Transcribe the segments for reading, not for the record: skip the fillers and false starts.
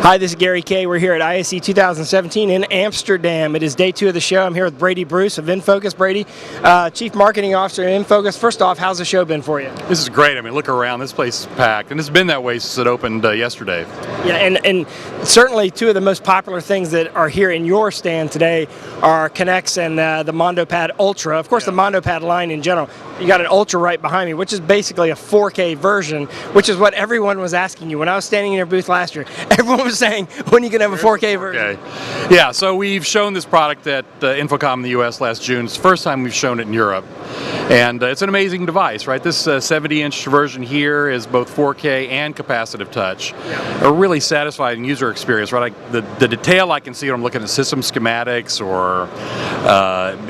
Hi, this is Gary Kay. We're here at ISE 2017 in Amsterdam. It is day 2 of the show. I'm here with Brady Bruce of InFocus. Brady, Chief Marketing Officer at InFocus. First off, how's the show been for you? This is great. I mean, look around. This place is packed, and it's been that way since it opened yesterday. Yeah, and certainly two of the most popular things that are here in your stand today are K'NEX and the MondoPad Ultra. Of course, the MondoPad line in general. You got an Ultra right behind me, which is basically a 4K version, which is what everyone was asking you. When I was standing in your booth last year, everyone was saying, when are you going to have a 4K version? Okay. Yeah, so we've shown this product at InfoComm in the US last June. It's the first time we've shown it in Europe. And it's an amazing device, right? This 70-inch version here is both 4K and capacitive touch. A really satisfying user experience, right? The detail I can see when I'm looking at system schematics or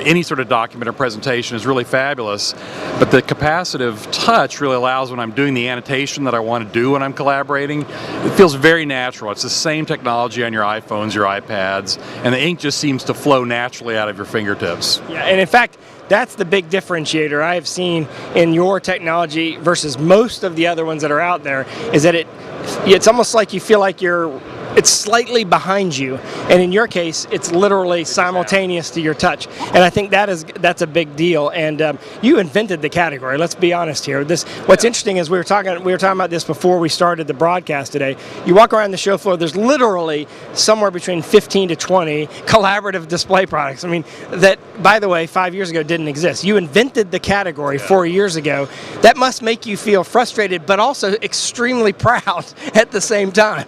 any sort of document or presentation is really fabulous. But the capacitive touch really allows when I'm doing the annotation that I want to do when I'm collaborating. It feels very natural. It's the same technology on your iPhones, your iPads, and the ink just seems to flow naturally out of your fingertips. Yeah, and in fact, that's the big differentiator I have seen in your technology versus most of the other ones that are out there, is that it's almost like you feel like it's slightly behind you, and in your case, it's literally simultaneous to your touch. And I think that's a big deal. And you invented the category. Let's be honest here. What's interesting is we were talking about this before we started the broadcast today. You walk around the show floor. There's literally somewhere between 15 to 20 collaborative display products. I mean, that, by the way, 5 years ago didn't exist. You invented the category 4 years ago. That must make you feel frustrated, but also extremely proud at the same time.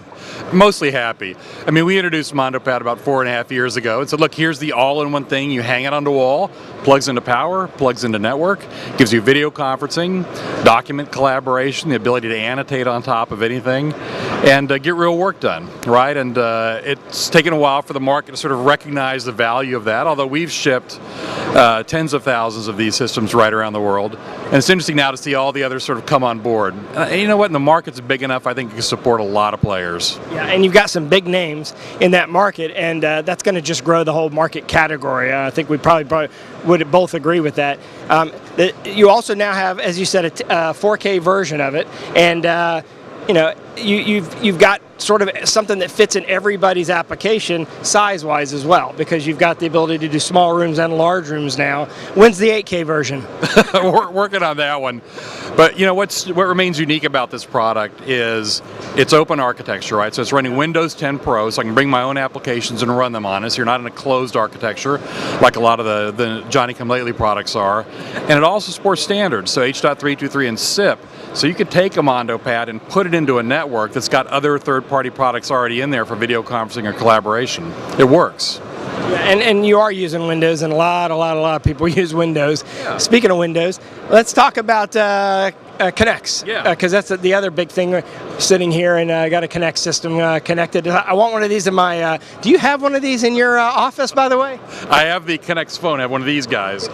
Mostly happy. I mean, we introduced MondoPad about 4.5 years ago and said, look, here's the all-in-one thing. You hang it on the wall, plugs into power, plugs into network, gives you video conferencing, document collaboration, the ability to annotate on top of anything, and get real work done, right? And it's taken a while for the market to sort of recognize the value of that, although we've shipped tens of thousands of these systems right around the world. And it's interesting now to see all the others sort of come on board. And you know what? And the market's big enough, I think it can support a lot of players. Yeah, and you've got some big names in that market, and that's going to just grow the whole market category. I think we probably would both agree with that. You also now have, as you said, a 4K version of it, and you know, you've got sort of something that fits in everybody's application size-wise as well, because you've got the ability to do small rooms and large rooms now. When's the 8K version? We're working on that one. But you know what remains unique about this product is it's open architecture, right? So it's running Windows 10 Pro, so I can bring my own applications and run them on it. So you're not in a closed architecture like a lot of the Johnny-come-lately products are. And it also supports standards, so H.323 and SIP. So you could take a MondoPad and put it into a network that's got other third-party products already in there for video conferencing or collaboration. It works. Yeah, and you are using Windows, and a lot of people use Windows. Yeah. Speaking of Windows, let's talk about K'NEX, because that's the other big thing. Sitting here and I got a K'NEX system connected. I want one of these in my. Do you have one of these in your office, by the way? I have the K'NEX phone. I have one of these guys.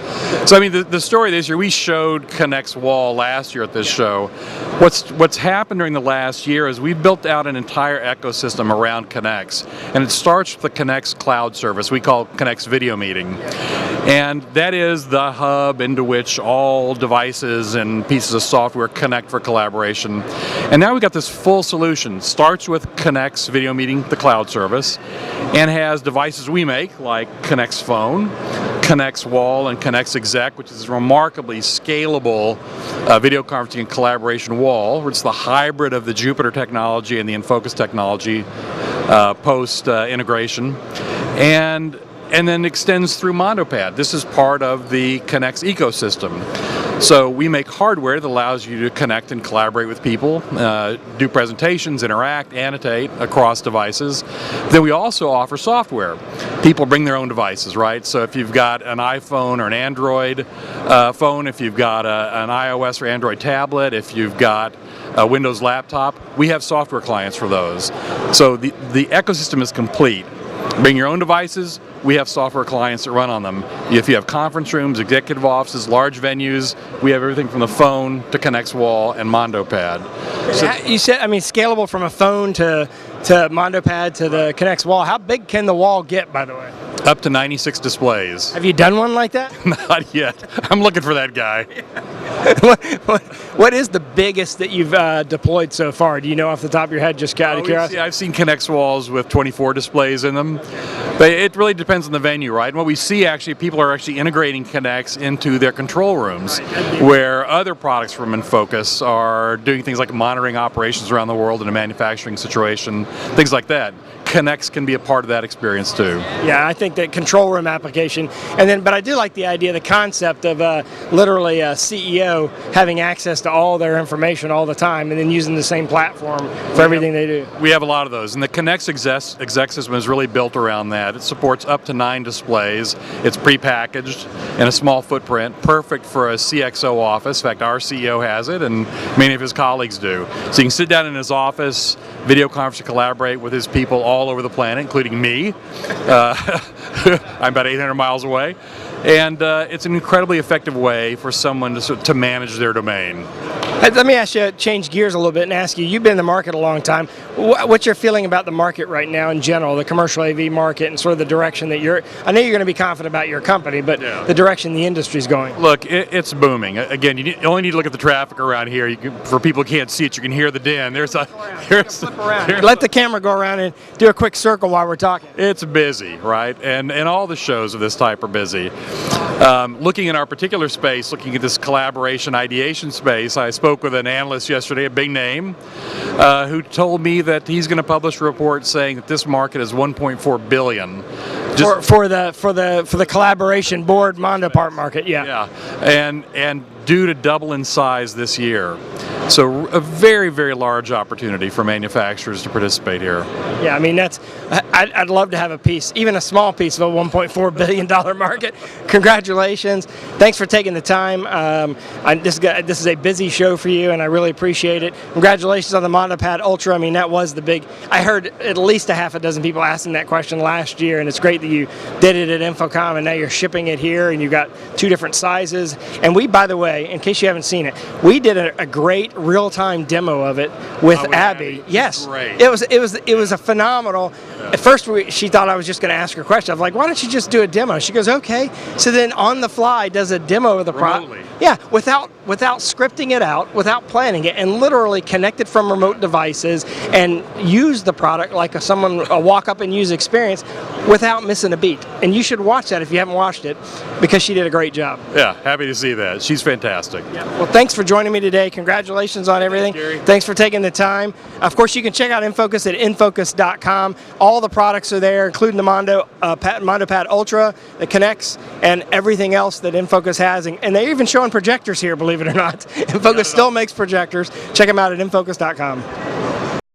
So I mean, the story this year, we showed K'NEX Wall last year at this show. What's happened during the last year is we've built out an entire ecosystem around K'NEX, and it starts with the K'NEX cloud service we call K'NEX Video Meeting. And that is the hub into which all devices and pieces of software connect for collaboration. And now we've got this full solution. Starts with K'NEX Video Meeting, the cloud service, and has devices we make like K'NEX Phone, K'NEX Wall, and K'NEX Exec, which is a remarkably scalable video conferencing and collaboration wall. It's the hybrid of the Jupyter technology and the InFocus technology post-integration. And then extends through MondoPad. This is part of the K'NEX ecosystem. So we make hardware that allows you to connect and collaborate with people, do presentations, interact, annotate across devices. Then we also offer software. People bring their own devices, right? So if you've got an iPhone or an Android phone, if you've got an iOS or Android tablet, if you've got a Windows laptop, we have software clients for those. So the ecosystem is complete. Bring your own devices, we have software clients that run on them. If you have conference rooms, executive offices, large venues, we have everything from the phone to K'NEX Wall and MondoPad. So, you said, I mean, scalable from a phone to to MondoPad to the Kinect's wall. How big can the wall get, by the way? Up to 96 displays. Have you done one like that? Not yet. I'm looking for that guy. What is the biggest that you've deployed so far? Do you know off the top of your head, just out of curiosity? I've seen Kinect's walls with 24 displays in them. But it really depends on the venue, right? And what we see actually, people are actually integrating Kinects into their control rooms, where other products from InFocus are doing things like monitoring operations around the world in a manufacturing situation, things like that. Kinects can be a part of that experience too. Yeah, I think that control room application, but I do like the idea, the concept of literally a CEO having access to all their information all the time, and then using the same platform for everything they do. We have a lot of those, and the Kinect's exec system is really built around that. It supports up to 9 displays. It's prepackaged in a small footprint, perfect for a CXO office. In fact, our CEO has it, and many of his colleagues do. So you can sit down in his office, video conference, and collaborate with his people all over the planet, including me. I'm about 800 miles away. And it's an incredibly effective way for someone to manage their domain. Let me ask you, change gears a little bit and ask you, you've been in the market a long time. What's your feeling about the market right now in general, the commercial AV market, and sort of the direction that I know you're going to be confident about your company, but the direction the industry's going? Look, it's booming. Again, you only need to look at the traffic around here. For people who can't see it, you can hear the din. Let the camera go around and do a quick circle while we're talking. It's busy, right? And all the shows of this type are busy. Looking in our particular space, looking at this collaboration ideation space, I spoke with an analyst yesterday, a big name, who told me that he's going to publish a report saying that this market is 1.4 billion. For the collaboration board Mondo part market, yeah, and due to double in size this year. So a very, very large opportunity for manufacturers to participate here. Yeah, I mean, I'd love to have a piece, even a small piece of a $1.4 billion market. Congratulations. Thanks for taking the time. This is a busy show for you, and I really appreciate it. Congratulations on the MondoPad Ultra. I mean, that was the big, I heard at least a half a dozen people asking that question last year, and it's great that you did it at InfoComm, and now you're shipping it here, and you've got 2 different sizes. And we, by the way, in case you haven't seen it, we did a great real-time demo of it with Abby. Yes, great. It was a phenomenal. At first, she thought I was just going to ask her a question. I was like, "Why don't you just do a demo?" She goes, "Okay." So then, on the fly, does a demo of the product. Yeah, without scripting it out, without planning it, and literally connect it from remote devices and use the product like a walk-up and use experience without missing a beat. And you should watch that if you haven't watched it, because she did a great job. Yeah, happy to see that. She's fantastic. Yeah. Well, thanks for joining me today. Congratulations on everything. Thanks for taking the time. Of course, you can check out InFocus at InFocus.com. All the products are there, including the MondoPad Ultra, the Kinects, and everything else that InFocus has. And they're even showing projectors here, believe it or not. InFocus still makes projectors. Check them out at InFocus.com.